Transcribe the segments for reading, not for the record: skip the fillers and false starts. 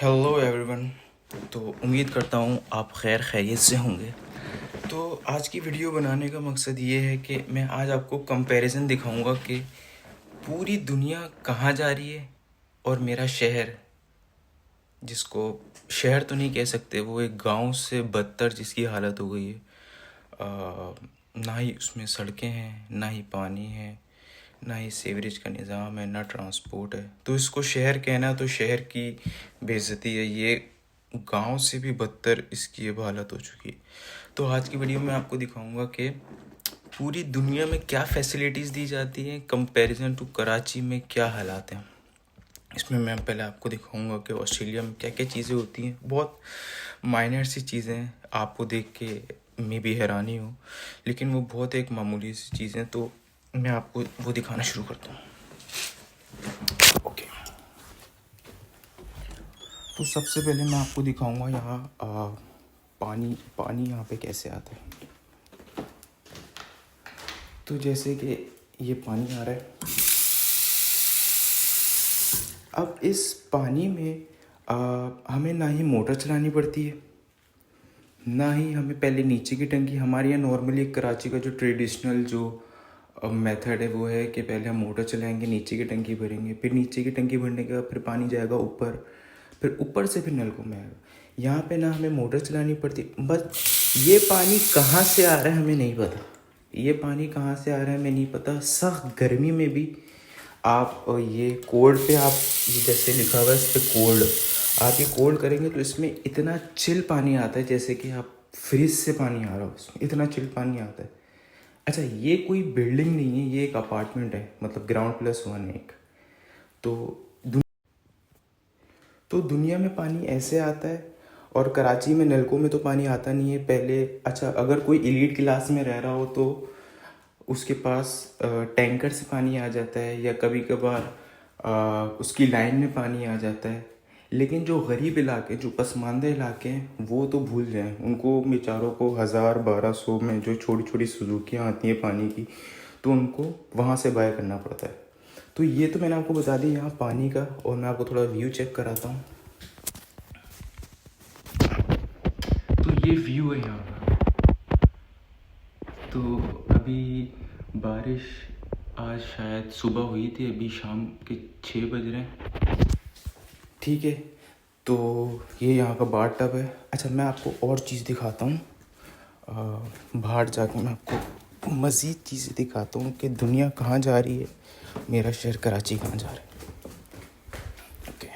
Hello everyone. तो उम्मीद करता हूँ आप खैर खैरियत से होंगे। तो आज की वीडियो बनाने का मकसद ये है कि मैं आज आपको कंपैरिजन दिखाऊंगा कि पूरी दुनिया कहाँ जा रही है और मेरा शहर, जिसको शहर तो नहीं कह सकते, वो एक गांव से बदतर जिसकी हालत हो गई है। ना ही उसमें सड़कें हैं, ना ही पानी है, ना ही सीवरेज का निज़ाम है, ना ट्रांसपोर्ट है। तो इसको शहर कहना तो शहर की बेइज्जती है। ये गांव से भी बदतर इसकी अब हालत हो चुकी है। तो आज की वीडियो में आपको दिखाऊंगा कि पूरी दुनिया में क्या फैसिलिटीज़ दी जाती हैं, कंपैरिजन टू कराची में क्या हालात हैं। इसमें मैं पहले आपको दिखाऊंगा कि ऑस्ट्रेलिया में क्या क्या चीज़ें होती हैं। बहुत माइनर सी चीज़ें हैं, आपको देख के मैं भी हैरानी हूँ, लेकिन वो बहुत एक मामूली सी चीज़ें। तो मैं आपको वो दिखाना शुरू करता हूँ। ओके, तो सबसे पहले मैं आपको दिखाऊंगा यहाँ पानी यहाँ पे कैसे आता है। तो जैसे कि ये पानी आ रहा है, अब इस पानी में हमें ना ही मोटर चलानी पड़ती है, ना ही हमें पहले नीचे की टंकी। हमारे यहाँ नॉर्मली कराची का जो ट्रेडिशनल जो मेथड है वो है कि पहले हम मोटर चलाएंगे, नीचे की टंकी भरेंगे, फिर नीचे की टंकी भरने के बाद फिर पानी जाएगा ऊपर, फिर ऊपर से फिर नलकों में आएगा। यहाँ पे ना हमें मोटर चलानी पड़ती, बस ये पानी कहाँ से आ रहा है हमें नहीं पता। ये पानी कहाँ से आ रहा है हमें नहीं पता। सख्त गर्मी में भी आप ये कोल्ड पे आप जैसे लिखा हुआ है इस पर कोल्ड, आप ये कोल्ड करेंगे तो इसमें इतना चिल पानी आता है जैसे कि आप फ्रिज से पानी आ रहा हो, इसमें इतना चिल पानी आता है। अच्छा, ये कोई बिल्डिंग नहीं है, ये एक अपार्टमेंट है, मतलब ग्राउंड+1 एक। तो दुनिया में पानी ऐसे आता है। और कराची में नलकों में तो पानी आता नहीं है पहले। अच्छा, अगर कोई एलीट क्लास में रह रहा हो तो उसके पास टैंकर से पानी आ जाता है, या कभी कभार उसकी लाइन में पानी आ जाता है। लेकिन जो गरीब इलाके, जो पसमानदा इलाके हैं, वो तो भूल जाएं। उनको बेचारों को 1000-1200 में जो छोटी छोटी सुजुकियाँ आती हैं पानी की, तो उनको वहाँ से बाय करना पड़ता है। तो ये तो मैंने आपको बता दी यहाँ पानी का, और मैं आपको थोड़ा व्यू चेक कराता हूँ। तो ये व्यू है यहाँ का। तो अभी बारिश आज शायद सुबह हुई थी, अभी शाम के 6 बज रहे हैं। ठीक है, तो ये यहाँ का बाथ टब है। अच्छा, मैं आपको और चीज़ दिखाता हूँ। बाहर जाके मैं आपको मज़ीद चीज़ें दिखाता हूँ कि दुनिया कहाँ जा रही है, मेरा शहर कराची कहाँ जा रहा है। ओके,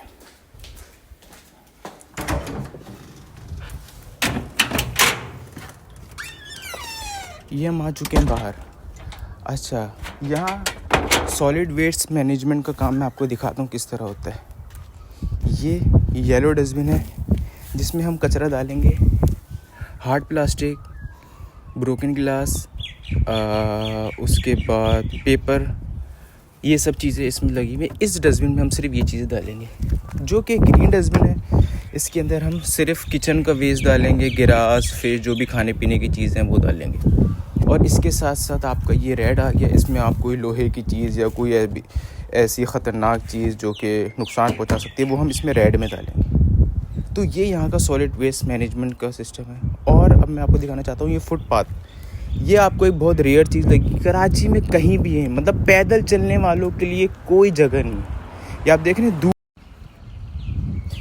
ये हम आ चुके हैं बाहर। अच्छा, यहाँ सॉलिड वेस्ट मैनेजमेंट का काम मैं आपको दिखाता हूँ किस तरह होता है। ये येलो डस्टबिन है जिसमें हम कचरा डालेंगे, हार्ड प्लास्टिक, ब्रोकन ग्लास, उसके बाद पेपर, ये सब चीज़ें इसमें लगी हुई। इस डस्टबिन में हम सिर्फ ये चीज़ें डालेंगे, जो कि ग्रीन डस्टबिन है। इसके अंदर हम सिर्फ किचन का वेस्ट डालेंगे, गिलास, फिर जो भी खाने पीने की चीज़ें हैं वो डालेंगे। और इसके साथ साथ आपका ये रेड आ गया, इसमें आप कोई लोहे की चीज़ या कोई ऐसी ख़तरनाक चीज़ जो कि नुकसान पहुंचा सकती है, वो हम इसमें रेड में डालेंगे। तो ये यहाँ का सॉलिड वेस्ट मैनेजमेंट का सिस्टम है। और अब मैं आपको दिखाना चाहता हूँ ये फुटपाथ। ये आपको एक बहुत रेयर चीज़ लगी, कराची में कहीं भी है, मतलब पैदल चलने वालों के लिए कोई जगह नहीं है। ये आप देख रहे हैं दूर,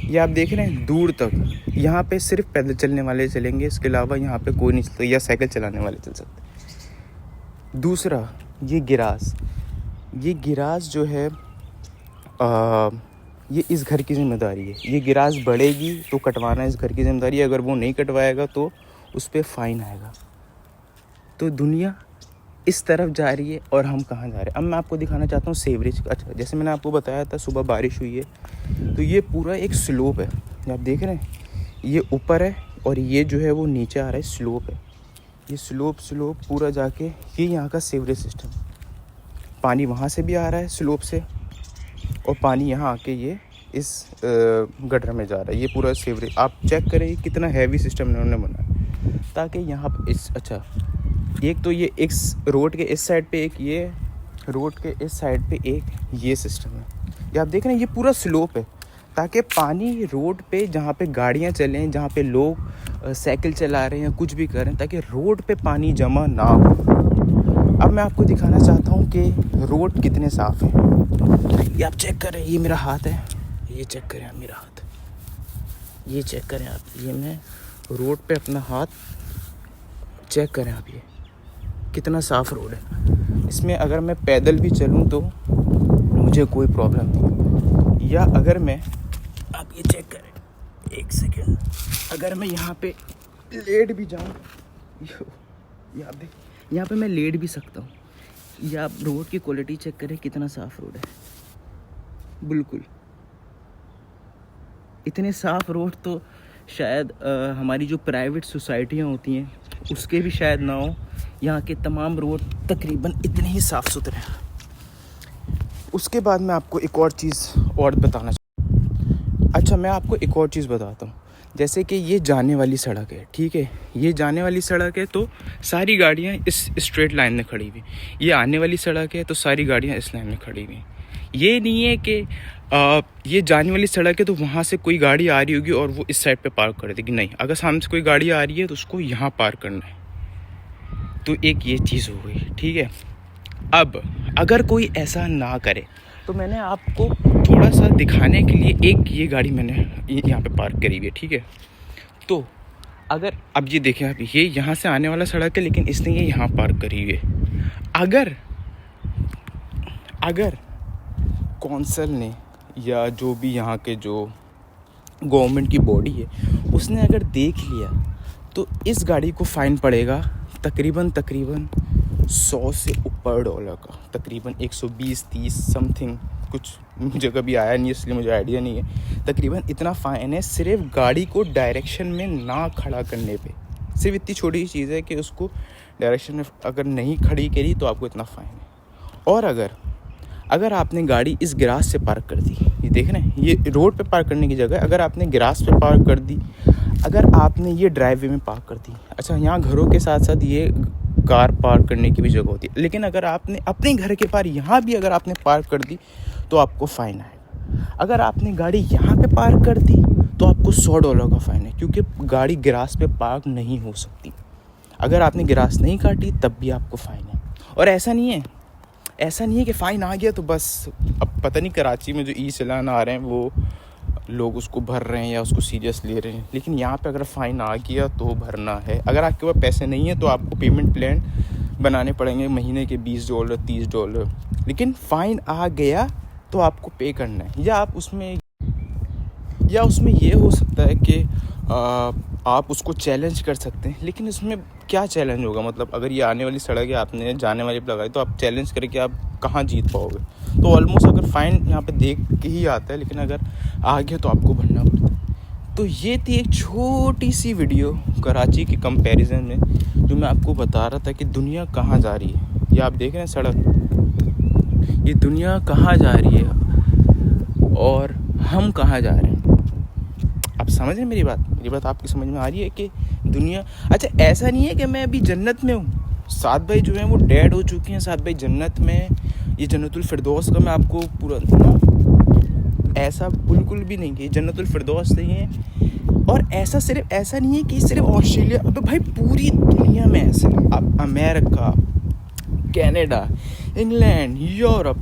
ये आप देख रहे हैं दूर तक, यहाँ पे सिर्फ पैदल चलने वाले चलेंगे, इसके अलावा यहाँ पे कोई नहीं चलता, या साइकिल चलाने वाले चल सकते। दूसरा, ये गिरास जो है ये इस घर की ज़िम्मेदारी है। ये गिरास बढ़ेगी तो कटवाना इस घर की ज़िम्मेदारी है, अगर वो नहीं कटवाएगा तो उस पर फ़ाइन आएगा। तो दुनिया इस तरफ जा रही है और हम कहाँ जा रहे हैं। अब मैं आपको दिखाना चाहता हूँ सीवरेज का। अच्छा, जैसे मैंने आपको बताया था सुबह बारिश हुई है, तो ये पूरा एक स्लोप है, आप देख रहे हैं, ये ऊपर है और ये जो है वो नीचे आ रहा है, स्लोप है। ये स्लोप पूरा जाके ये यहाँ का सीवरेज सिस्टम, पानी वहाँ से भी आ रहा है स्लोप से, और पानी यहाँ आके ये इस गटर में जा रहा है। ये पूरा सीवरेज आप चेक करें कितना हैवी सिस्टम इन्होंने बनाया, ताकि यहाँ पर अच्छा, एक तो ये इस रोड के इस साइड पे एक, ये रोड के इस साइड पे एक, ये सिस्टम है। ये आप देख रहे हैं ये पूरा स्लोप है, ताकि पानी रोड पे जहाँ पे गाड़ियाँ चलें, जहाँ पे लोग साइकिल चला रहे हैं, कुछ भी कर रहे हैं, ताकि रोड पे पानी जमा ना हो। अब मैं आपको दिखाना चाहता हूँ कि रोड कितने साफ़ हैं। ये आप चेक करें, ये मेरा हाथ है, ये चेक करें आप मेरा हाथ, ये चेक करें आप, ये मैं रोड पे अपना हाथ चेक करें आप, ये कितना साफ़ रोड है। इसमें अगर मैं पैदल भी चलूँ तो मुझे कोई प्रॉब्लम नहीं। या अगर मैं, आप ये चेक करें, एक सेकेंड, अगर मैं यहाँ पे लेट भी जाऊँ, यहाँ पे मैं लेट भी सकता हूँ। या आप रोड की क्वालिटी चेक करें, कितना साफ़ रोड है, बिल्कुल। इतने साफ़ रोड तो शायद हमारी जो प्राइवेट सोसाइटियाँ होती हैं उसके भी शायद ना हो। यहाँ के तमाम रोड तकरीबन इतने ही साफ़ सुथरे हैं। उसके बाद मैं आपको एक और चीज़ और बताना अच्छा, मैं आपको एक और चीज़ बताता हूँ। जैसे कि ये जाने वाली सड़क है, ठीक है, ये जाने वाली सड़क है तो सारी गाड़ियाँ इस स्ट्रेट लाइन में खड़ी हुई। ये आने वाली सड़क है तो सारी गाड़ियाँ इस लाइन में खड़ी हुई। ये नहीं है कि ये जाने वाली सड़क है तो वहाँ से कोई गाड़ी आ रही होगी और वो इस साइड पे पार्क कर देगी। नहीं, अगर सामने से कोई गाड़ी आ रही है तो उसको यहाँ पार्क करना है। तो एक ये चीज़ हो गई, ठीक है। अब अगर कोई ऐसा ना करे तो मैंने आपको थोड़ा सा दिखाने के लिए एक ये गाड़ी मैंने यहाँ पे पार्क करी हुई है, ठीक है। तो अगर अब ये देखें आप, ये यहाँ से आने वाला सड़क है लेकिन इसने ये यहाँ पार्क करी हुई है। अगर कौंसल ने या जो भी यहाँ के जो गवर्नमेंट की बॉडी है उसने अगर देख लिया तो इस गाड़ी को फ़ाइन पड़ेगा तकरीबन 100 से ऊपर डॉलर का, तकरीबन 120-30 समथिंग, कुछ मुझे कभी आया नहीं इसलिए मुझे आइडिया नहीं है। तकरीबन इतना फ़ाइन है सिर्फ गाड़ी को डायरेक्शन में ना खड़ा करने पे। सिर्फ इतनी छोटी सी चीज़ है कि उसको डायरेक्शन में अगर नहीं खड़ी करी तो आपको इतना फ़ाइन है। और अगर आपने गाड़ी इस ग्रास से पार्क कर दी, ये देख रहे हैं, ये रोड पे पार्क करने की जगह अगर आपने ग्रास पे पार्क कर दी, अगर आपने ये ड्राइववे में पार्क कर दी, अच्छा यहाँ घरों के साथ साथ ये कार पार्क करने की भी जगह होती है, लेकिन अगर आपने अपने घर के पार यहाँ भी अगर आपने पार्क कर दी तो आपको फ़ाइन आएगा। अगर आपने गाड़ी यहाँ पे पार्क कर दी तो आपको $100 का फ़ाइन है, क्योंकि गाड़ी ग्रास पे पार्क नहीं हो सकती। अगर आपने ग्रास नहीं काटी तब भी आपको फ़ाइन है। और ऐसा नहीं है कि फ़ाइन आ गया तो बस, अब पता नहीं कराची में जो ई चालान आ रहे हैं वो लोग उसको भर रहे हैं या उसको सीरियस ले रहे हैं, लेकिन यहाँ पे अगर फ़ाइन आ गया तो भरना है। अगर आपके पास पैसे नहीं है तो आपको पेमेंट प्लान बनाने पड़ेंगे, महीने के $20 $30, लेकिन फ़ाइन आ गया तो आपको पे करना है। या उसमें ये हो सकता है कि आप उसको चैलेंज कर सकते हैं, लेकिन उसमें क्या चैलेंज होगा? मतलब अगर ये आने वाली सड़क है, आपने जाने वाली पे लगाई, तो आप चैलेंज करके आप कहाँ जीत पाओगे? तो ऑलमोस्ट अगर फ़ाइन यहाँ पे देख के ही आता है, लेकिन अगर आ गया तो आपको भरना पड़ता है। तो ये थी एक छोटी सी वीडियो कराची के कंपैरिजन में, जो मैं आपको बता रहा था कि दुनिया कहाँ जा रही है। ये आप देख रहे हैं सड़क, ये दुनिया कहाँ जा रही है और हम कहाँ जा रहे हैं। आप समझ रहे हैं मेरी बात आपकी समझ में आ रही है कि दुनिया, अच्छा ऐसा नहीं है कि मैं अभी जन्नत में हूँ। 7 भाई जो हैं वो डेड हो चुके हैं, 7 भाई जन्नत में, ये जन्नतुल फिरदौस का मैं आपको पूरा ऐसा बिल्कुल भी नहीं कि जन्नतुल फिरदौस नहीं है। और ऐसा नहीं है कि सिर्फ ऑस्ट्रेलिया, अबे भाई पूरी दुनिया में ऐसे, आप America, Canada, England, Europe,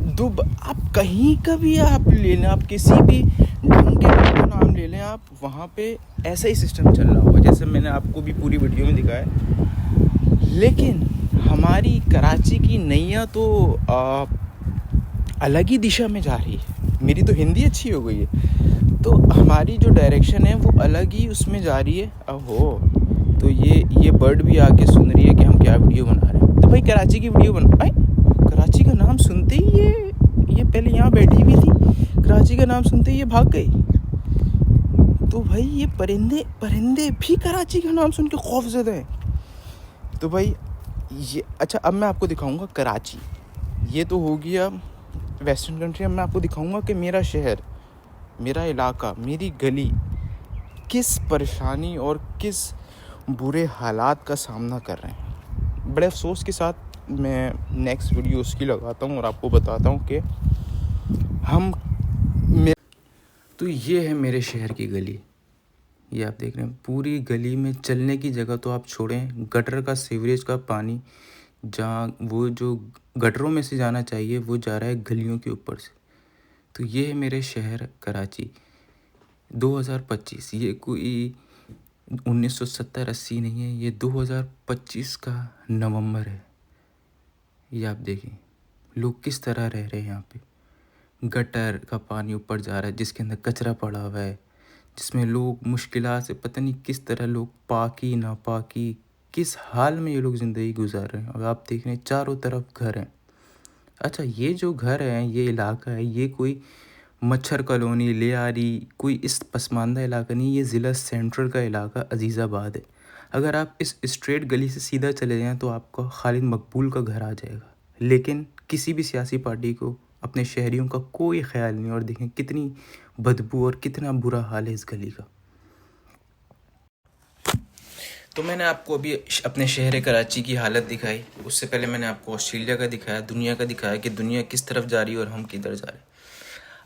Dubai, आप कहीं का भी आप ले लें, आप किसी भी ढंग के नाम ले लें, आप वहाँ पे ऐसा ही सिस्टम चल रहा होगा जैसे मैंने आपको भी पूरी वीडियो में दिखाया। लेकिन हमारी कराची की नैया तो अलग ही दिशा में जा रही है। मेरी तो हिंदी अच्छी हो गई है, तो हमारी जो डायरेक्शन है वो अलग ही उसमें जा रही है। ओहो, तो ये बर्ड भी आके सुन रही है कि हम क्या वीडियो बना रहे हैं। तो भाई कराची की वीडियो भाई कराची का नाम सुनते ही ये पहले यहाँ बैठी हुई थी, कराची का नाम सुनते ही ये भाग गई। तो भाई ये परिंदे भी कराची का नाम सुन के खौफज़दा हैं। तो भाई ये, अच्छा अब मैं आपको दिखाऊंगा कराची, ये तो हो गया वेस्टर्न कंट्री। अब मैं आपको दिखाऊंगा कि मेरा शहर, मेरा इलाका, मेरी गली किस परेशानी और किस बुरे हालात का सामना कर रहे हैं। बड़े अफसोस के साथ मैं नेक्स्ट वीडियो उसकी लगाता हूँ और आपको बताता हूँ कि तो ये है मेरे शहर की गली। ये आप देख रहे हैं, पूरी गली में चलने की जगह तो आप छोड़ें, गटर का सीवरेज का पानी जहाँ वो जो गटरों में से जाना चाहिए वो जा रहा है गलियों के ऊपर से। तो ये है मेरे शहर कराची 2025। ये कोई 1970-80 नहीं है, ये 2025 का नवंबर है। ये आप देखें लोग किस तरह रह रहे हैं यहाँ पे। गटर का पानी ऊपर जा रहा है जिसके अंदर कचरा पड़ा हुआ है, जिसमें लोग मुश्किलात से पता नहीं किस तरह लोग पाकी नापाकी किस हाल में ये लोग ज़िंदगी गुजार रहे हैं। और आप देख रहे हैं चारों तरफ घर हैं। अच्छा, ये जो घर है, ये इलाका है, ये कोई मच्छर कॉलोनी लियारी कोई इस पसमानदा इलाका नहीं, ये ज़िला सेंट्रल का इलाका अजीज़ाबाद है। अगर आप इस स्ट्रेट गली से सीधा चले जाएं तो आपको खालिद मकबूल का घर आ जाएगा, लेकिन किसी भी सियासी पार्टी को अपने शहरियों का कोई ख्याल नहीं। और देखें कितनी बदबू और कितना बुरा हाल है इस गली का। तो मैंने आपको अभी अपने शहर कराची की हालत दिखाई, उससे पहले मैंने आपको ऑस्ट्रेलिया का दिखाया, दुनिया का दिखाया कि दुनिया किस तरफ जा रही है और हम किधर जा रहे हैं।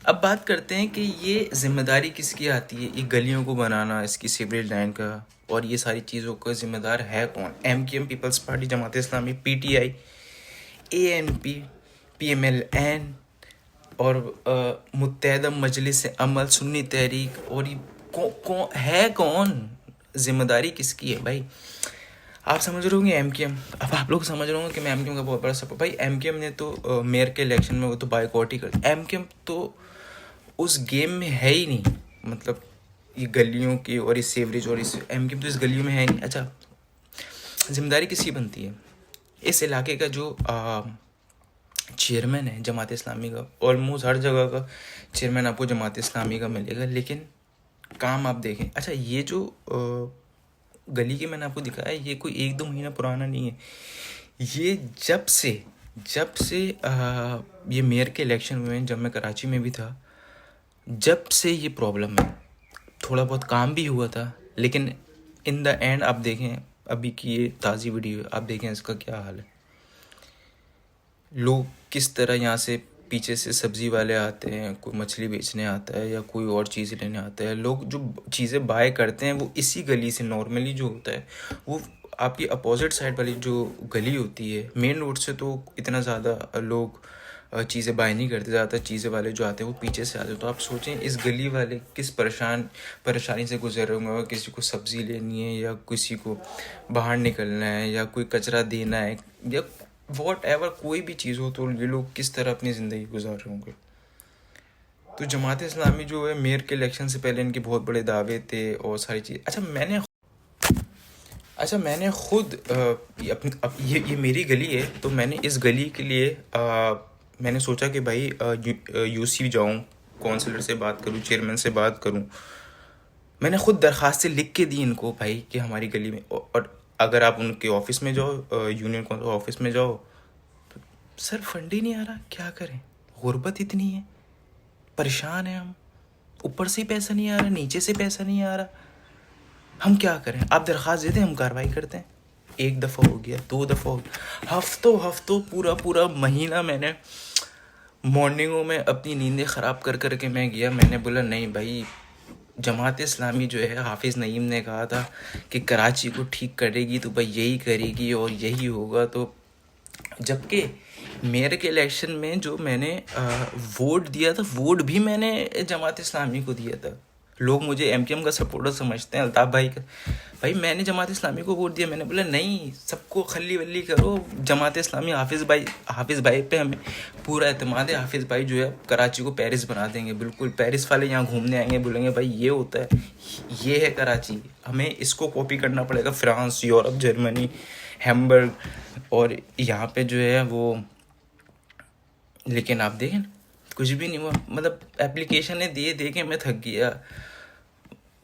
अब बात करते हैं कि ये जिम्मेदारी किसकी आती है, ये गलियों को बनाना, इसकी सीवरेज लाइन का और ये सारी चीज़ों का ज़िम्मेदार है कौन? MKM peoples party, Jamaat Islami, PTI, ANP, PMLN और मुत्तहदा मजलिस अमल, सुन्नी तहरीक। और ये है कौन? जिम्मेदारी किसकी है भाई? आप समझ रहे होंगे MKM। अब आप लोग समझ रहे होंगे कि मैं MKM का बहुत बड़ा सपोर्ट। भाई MKM ने तो मेयर के इलेक्शन में वो तो बाइकआउट ही कर दिया। MKM तो उस गेम में है ही नहीं, मतलब ये गलियों की और इस सेवरेज और इस MKM तो इस गलियों में है नहीं। अच्छा, जिम्मेदारी किसकी बनती है? इस इलाके का जो चेयरमैन है जमात इस्लामी का, ऑलमोस्ट हर जगह का चेयरमैन आपको जमात इस्लामी का मिलेगा, लेकिन काम आप देखें। अच्छा, ये जो गली के मैंने आपको दिखाया ये कोई 1-2 महीना पुराना नहीं है। ये जब से ये मेयर के इलेक्शन हुए हैं, जब मैं कराची में भी था, जब से ये प्रॉब्लम है। थोड़ा बहुत काम भी हुआ था, लेकिन इन द एंड आप देखें अभी की ये ताज़ी वीडियो, आप देखें इसका क्या हाल है। लोग किस तरह यहाँ से पीछे से सब्ज़ी वाले आते हैं, कोई मछली बेचने आता है या कोई और चीज़ लेने आता है। लोग जो चीज़ें बाय करते हैं वो इसी गली से नॉर्मली जो होता है वो आपकी अपोजिट साइड वाली जो गली होती है, मेन रोड से तो इतना ज़्यादा लोग चीज़ें बाय नहीं करते, ज़्यादातर चीज़ें वाले जो आते हैं वो पीछे से आते हैं। तो आप सोचें इस गली वाले किस परेशानी से गुजर रहे होंगे। किसी को सब्ज़ी लेनी है या किसी को बाहर निकलना है या कोई कचरा देना है या वॉट एवर कोई भी चीज़ हो, तो ये लोग किस तरह अपनी ज़िंदगी गुजार रहे होंगे। तो जमात इस्लामी जो है, मेयर के इलेक्शन से पहले इनके बहुत बड़े दावे थे और सारी चीज़। अच्छा, मैंने खुद ये मेरी गली है, तो मैंने इस गली के लिए मैंने सोचा कि भाई UC जाऊँ, काउंसलर से बात करूँ, चेयरमैन से बात करूँ। मैंने खुद दरख्वास्तें लिख के दी इनको भाई कि हमारी गली में, और अगर आप उनके ऑफिस में जाओ, यूनियन काउंसिल ऑफिस में जाओ, तो सर फंड ही नहीं आ रहा, क्या करें, गुर्बत इतनी है, परेशान हैं हम, ऊपर से पैसा नहीं आ रहा, नीचे से पैसा नहीं आ रहा, हम क्या करें? आप दरख्वास्त देते हैं, हम कार्रवाई करते हैं। 1 दफ़ा हो गया, 2 दफ़ा हो गया, हफ्तों पूरा महीना मैंने मॉर्निंगों में अपनी नींदें ख़राब कर के मैं गया। मैंने बोला नहीं भाई, जमात इस्लामी जो है, हाफिज़ नईम ने कहा था कि कराची को ठीक करेगी तो भाई यही करेगी और यही होगा। तो जबकि मेयर के इलेक्शन में जो मैंने वोट दिया था, वोट भी मैंने जमात इस्लामी को दिया था। लोग मुझे MKM का सपोर्टर समझते हैं, अल्ताफ़ भाई का। भाई मैंने जमात इस्लामी को वोट दिया। मैंने बोला नहीं, सबको खल्ली वल्ली करो, जमात इस्लामी, हाफिज़ भाई पे हमें पूरा एतमाद है। हाफिज़ भाई जो है कराची को पेरिस बना देंगे, बिल्कुल पेरिस वाले यहाँ घूमने आएंगे, बोलेंगे भाई ये होता है, ये है कराची, हमें इसको कॉपी करना पड़ेगा। फ्रांस, यूरोप, जर्मनी, हैम्बर्ग और यहाँ पे जो है वो। लेकिन आप देखें कुछ भी नहीं हुआ, मतलब एप्लीकेशन दे के मैं थक गया।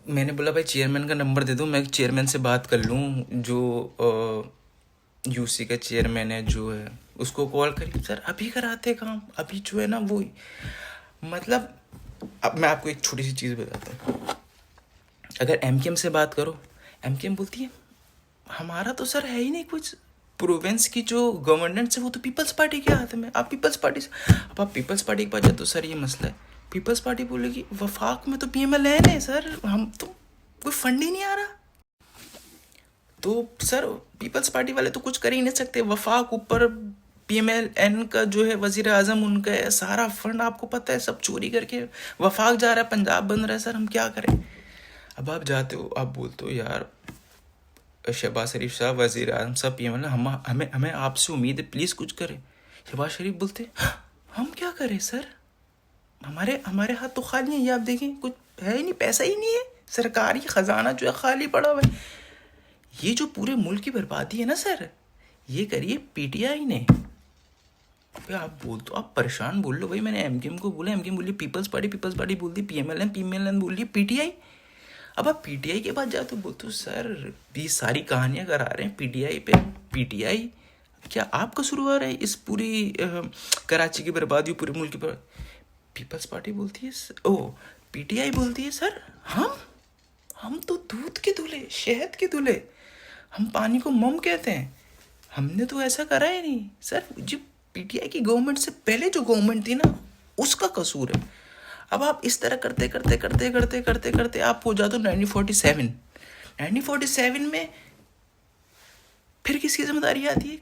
मैंने बोला भाई चेयरमैन का नंबर दे दो, मैं चेयरमैन से बात कर लूँ, जो UC का चेयरमैन है जो है, उसको कॉल करी, सर अभी कराते काम, अभी जो है ना वो। मतलब अब मैं आपको एक छोटी सी चीज़ बताता हूँ। अगर MKM से बात करो, MKM बोलती है हमारा तो सर है ही नहीं कुछ, प्रोविंस की जो गवर्नेंस है वो तो पीपल्स पार्टी के हाथ में, आप पीपल्स पार्टी से, अब आप पीपल्स पार्टी के पास जाते तो सर ये मसला है, पीपल्स पार्टी बोलेगी वफाक में तो PMLN है सर, हम तो कोई फंड ही नहीं आ रहा। तो सर पीपल्स पार्टी वाले तो कुछ कर ही नहीं सकते, वफाक ऊपर PMLN का जो है वजीर आजम उनका है, सारा फंड आपको पता है सब चोरी करके वफाक जा रहा है, पंजाब बन रहा है, सर हम क्या करें। अब आप जाते हो, आप बोलते हो यार शहबाज शरीफ साहब, वजीर आजम साहब, PMLN, हमें हमें आपसे उम्मीद है, प्लीज़ कुछ करें। शहबाज शरीफ बोलते हम क्या करें सर, हमारे हमारे हाथ तो खाली हैं, ये आप देखें कुछ है ही नहीं, पैसा ही नहीं है, सरकारी खजाना जो है खाली पड़ा हुआ है। ये जो पूरे मुल्क की बर्बादी है ना सर, ये करिए PTI ने। आप बोल तो आप परेशान बोल लो भाई, मैंने MKM को बोला, MKM बोलिए पीपल्स पार्टी बोल दी, PMLN बोलिए PTI। अब आप PTI के बाद जाते हो, बोलते हो सर ये सारी कहानियां करा रहे हैं PTI पे, PTI क्या आप कसूरवार है इस पूरी कराची की बर्बादी, पूरे मुल्क की बर्बादी। पीपल्स पार्टी बोलती है PTI बोलती है सर हम तो दूध के दूल्हे, शहद के दूल्हे, हम पानी को मम कहते हैं, हमने तो ऐसा करा ही नहीं सर। जो PTI की गवर्नमेंट से पहले जो गवर्नमेंट थी ना, उसका कसूर है। अब आप इस तरह करते करते करते करते करते करते आप हो जाते हो 1947 में फिर किसकी जिम्मेदारी आती है,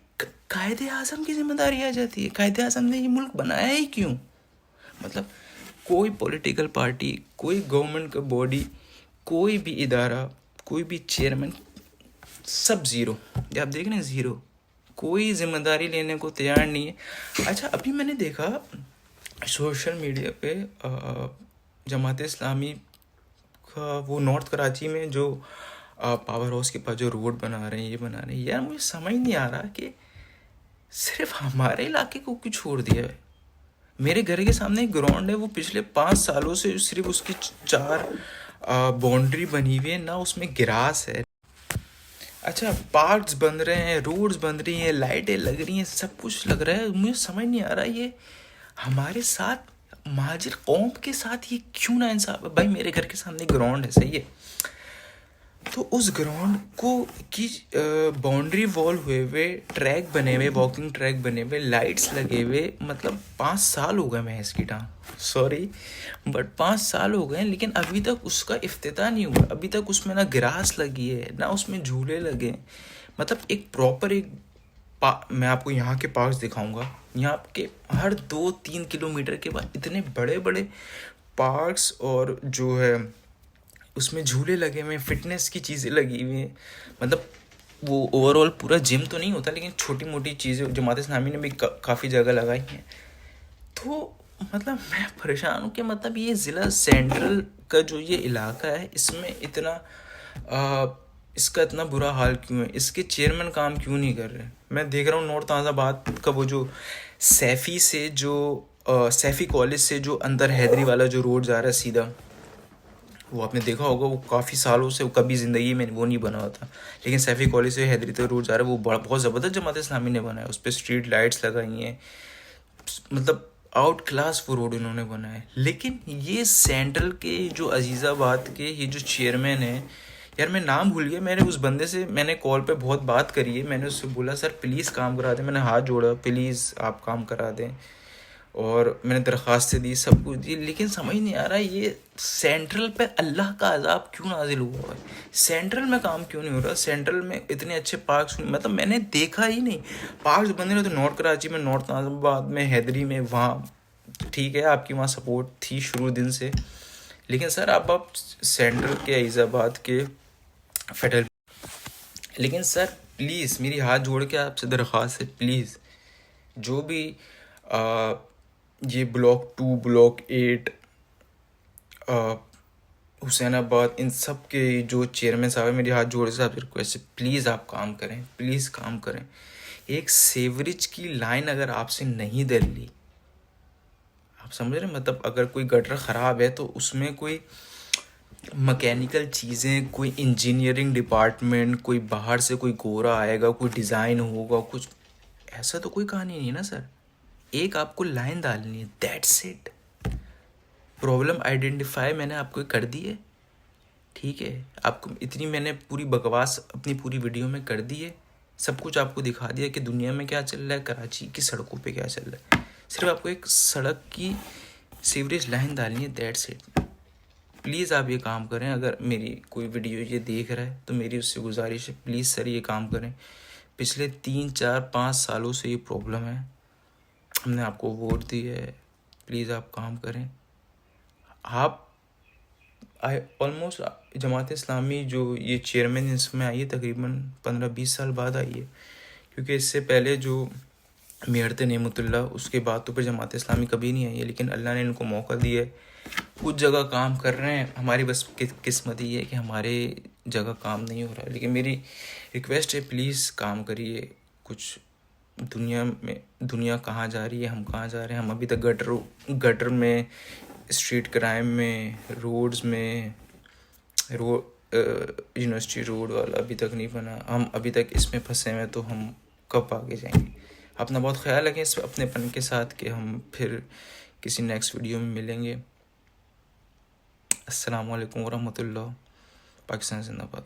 कायदे आजम की जिम्मेदारी आ जाती है। कायदे आजम ने ये मुल्क बनाया ही क्यों, मतलब कोई पॉलिटिकल पार्टी, कोई गवर्नमेंट का बॉडी, कोई भी इदारा, कोई भी चेयरमैन, सब ज़ीरो। आप देख रहे हैं ज़ीरो, कोई जिम्मेदारी लेने को तैयार नहीं है। अच्छा अभी मैंने देखा सोशल मीडिया पे जमात इस्लामी का वो नॉर्थ कराची में जो पावर हाउस के पास जो रोड बना रहे हैं, ये बना रहे हैं, यार मुझे समझ नहीं आ रहा कि सिर्फ हमारे इलाके को क्यों छोड़ दिया है। मेरे घर के सामने एक ग्राउंड है, वो पिछले 5 सालों से सिर्फ उसकी 4 बाउंड्री बनी हुई है, ना उसमें ग्रास है। अच्छा पार्क्स बन रहे हैं, रोड्स बन रही हैं, लाइटें लग रही हैं, सब कुछ लग रहा है, मुझे समझ नहीं आ रहा ये हमारे साथ महाजिर कौम के साथ ये क्यों ना इंसाफ है। भाई मेरे घर के सामने ग्राउंड है, सही है, तो उस ग्राउंड को की बाउंड्री वॉल हुए हुए, ट्रैक बने हुए, वॉकिंग ट्रैक बने हुए, लाइट्स लगे हुए, मतलब 5 साल हो गए मैं इसकी टांग सॉरी बट 5 साल हो गए, लेकिन अभी तक उसका इफ्तिताह नहीं हुआ। अभी तक उसमें ना ग्रास लगी है, ना उसमें झूले लगे, मतलब एक प्रॉपर मैं आपको यहाँ के पार्क्स दिखाऊंगा, यहाँ के हर 2-3 किलोमीटर के बाद इतने बड़े बड़े पार्क्स, और जो है उसमें झूले लगे हुए, फिटनेस की चीज़ें लगी हुई हैं, मतलब वो ओवरऑल पूरा जिम तो नहीं होता, लेकिन छोटी मोटी चीज़ें जमात इस्लामी ने भी काफ़ी जगह लगाई हैं। तो मतलब मैं परेशान हूँ कि मतलब ये ज़िला सेंट्रल का जो ये इलाका है, इसमें इतना इसका इतना बुरा हाल क्यों है, इसके चेयरमैन काम क्यों नहीं कर रहे। मैं देख रहा हूँ नॉर्थ आज़ाबाद का वो जो सैफ़ी से जो सैफ़ी कॉलेज से जो अंदर हैदरी वाला जो रोड जा रहा है सीधा, वो आपने देखा होगा, वो काफ़ी सालों से वो कभी ज़िंदगी में वो नहीं बना हुआ था, लेकिन सैफ़ी कॉलेज से हैदरी तक रोड जा रहा है, वो बहुत ज़बरदस्त जमात इस्लामी ने बनाया, उस पर स्ट्रीट लाइट्स लगाई हैं, मतलब आउट क्लास वो रोड इन्होंने बनाया है। लेकिन ये सेंट्रल के जो अजीज़ाबाद के ये जो चेयरमैन है, यार मैं नाम भूल गया, मैंने उस बंदे से मैंने कॉल पे बहुत बात करी है, मैंने उससे बोला सर प्लीज़ काम करा दें, मैंने हाथ जोड़ा प्लीज़ आप काम करा दें, और मैंने दरख्वास्तें दी, सब कुछ दी, लेकिन समझ नहीं आ रहा ये सेंट्रल पे अल्लाह का अजाब क्यों नाजिल हुआ है, सेंट्रल में काम क्यों नहीं हो रहा। सेंट्रल में इतने अच्छे पार्क्स, मतलब मैंने देखा ही नहीं, पार्क्स बन रहे तो नॉर्थ कराची में, नॉर्थ आज़ाबाद में, हैदरी में, वहाँ ठीक है आपकी वहाँ सपोर्ट थी शुरू दिन से, लेकिन सर आप सेंट्रल के अजीज़ाबाद के फेडरल, लेकिन सर प्लीज़ मेरी हाथ जोड़ के आपसे दरख्वास्त है, प्लीज़ जो भी ये ब्लॉक 2, ब्लॉक 8, हुसैनाबाद, इन सब के जो चेयरमैन साहब है, मेरी हाथ जोड़ से आपसे रिक्वेस्ट है, प्लीज़ आप काम करें, प्लीज़ काम करें। एक सेवरेज की लाइन अगर आपसे नहीं डल ली, आप समझ रहे हैं, मतलब अगर कोई गटर ख़राब है तो उसमें कोई मैकेनिकल चीज़ें, कोई इंजीनियरिंग डिपार्टमेंट, कोई बाहर से कोई गोरा आएगा, कोई डिज़ाइन होगा, कुछ ऐसा तो कोई कहानी नहीं है ना सर। एक आपको लाइन डालनी है, दैट्स इट। प्रॉब्लम आइडेंटिफाई मैंने आपको कर दी है, ठीक है, आपको इतनी मैंने पूरी बकवास अपनी पूरी वीडियो में कर दी है, सब कुछ आपको दिखा दिया कि दुनिया में क्या चल रहा है, कराची की सड़कों पे क्या चल रहा है। सिर्फ आपको एक सड़क की सीवरेज लाइन डालनी है, दैट्स इट। प्लीज़ आप ये काम करें। अगर मेरी कोई वीडियो ये देख रहा है तो मेरी उससे गुजारिश है, प्लीज़ सर ये काम करें। पिछले 3 4 5 सालों से ये प्रॉब्लम है, हमने आपको वोट दी है, प्लीज़ आप काम करें। आप ऑलमोस्ट जमात इस्लामी जो ये चेयरमैन इसमें आई है तकरीबन 15-20 साल बाद आई है, क्योंकि इससे पहले जो मेयर थे नेमतुल्ला, उसके बाद तो फिर जमात इस्लामी कभी नहीं आई है। लेकिन अल्लाह ने इनको मौका दिया है, कुछ जगह काम कर रहे हैं। हमारी बस किस्मत ही है कि हमारे जगह काम नहीं हो रहा है। लेकिन मेरी रिक्वेस्ट है, प्लीज़ काम करिए। कुछ दुनिया कहाँ जा रही है, हम कहाँ जा रहे हैं। हम अभी तक गटर में, स्ट्रीट क्राइम में, रोड्स में, यूनिवर्सिटी रोड वाला अभी तक नहीं बना। हम अभी तक इसमें फंसे हैं, तो हम कब आगे जाएंगे। अपना बहुत ख्याल रखें इस अपनेपन के साथ, कि हम फिर किसी नेक्स्ट वीडियो में मिलेंगे। अस्सलाम वालेकुम वरहमतुल्लाह। पाकिस्तान जिंदाबाद।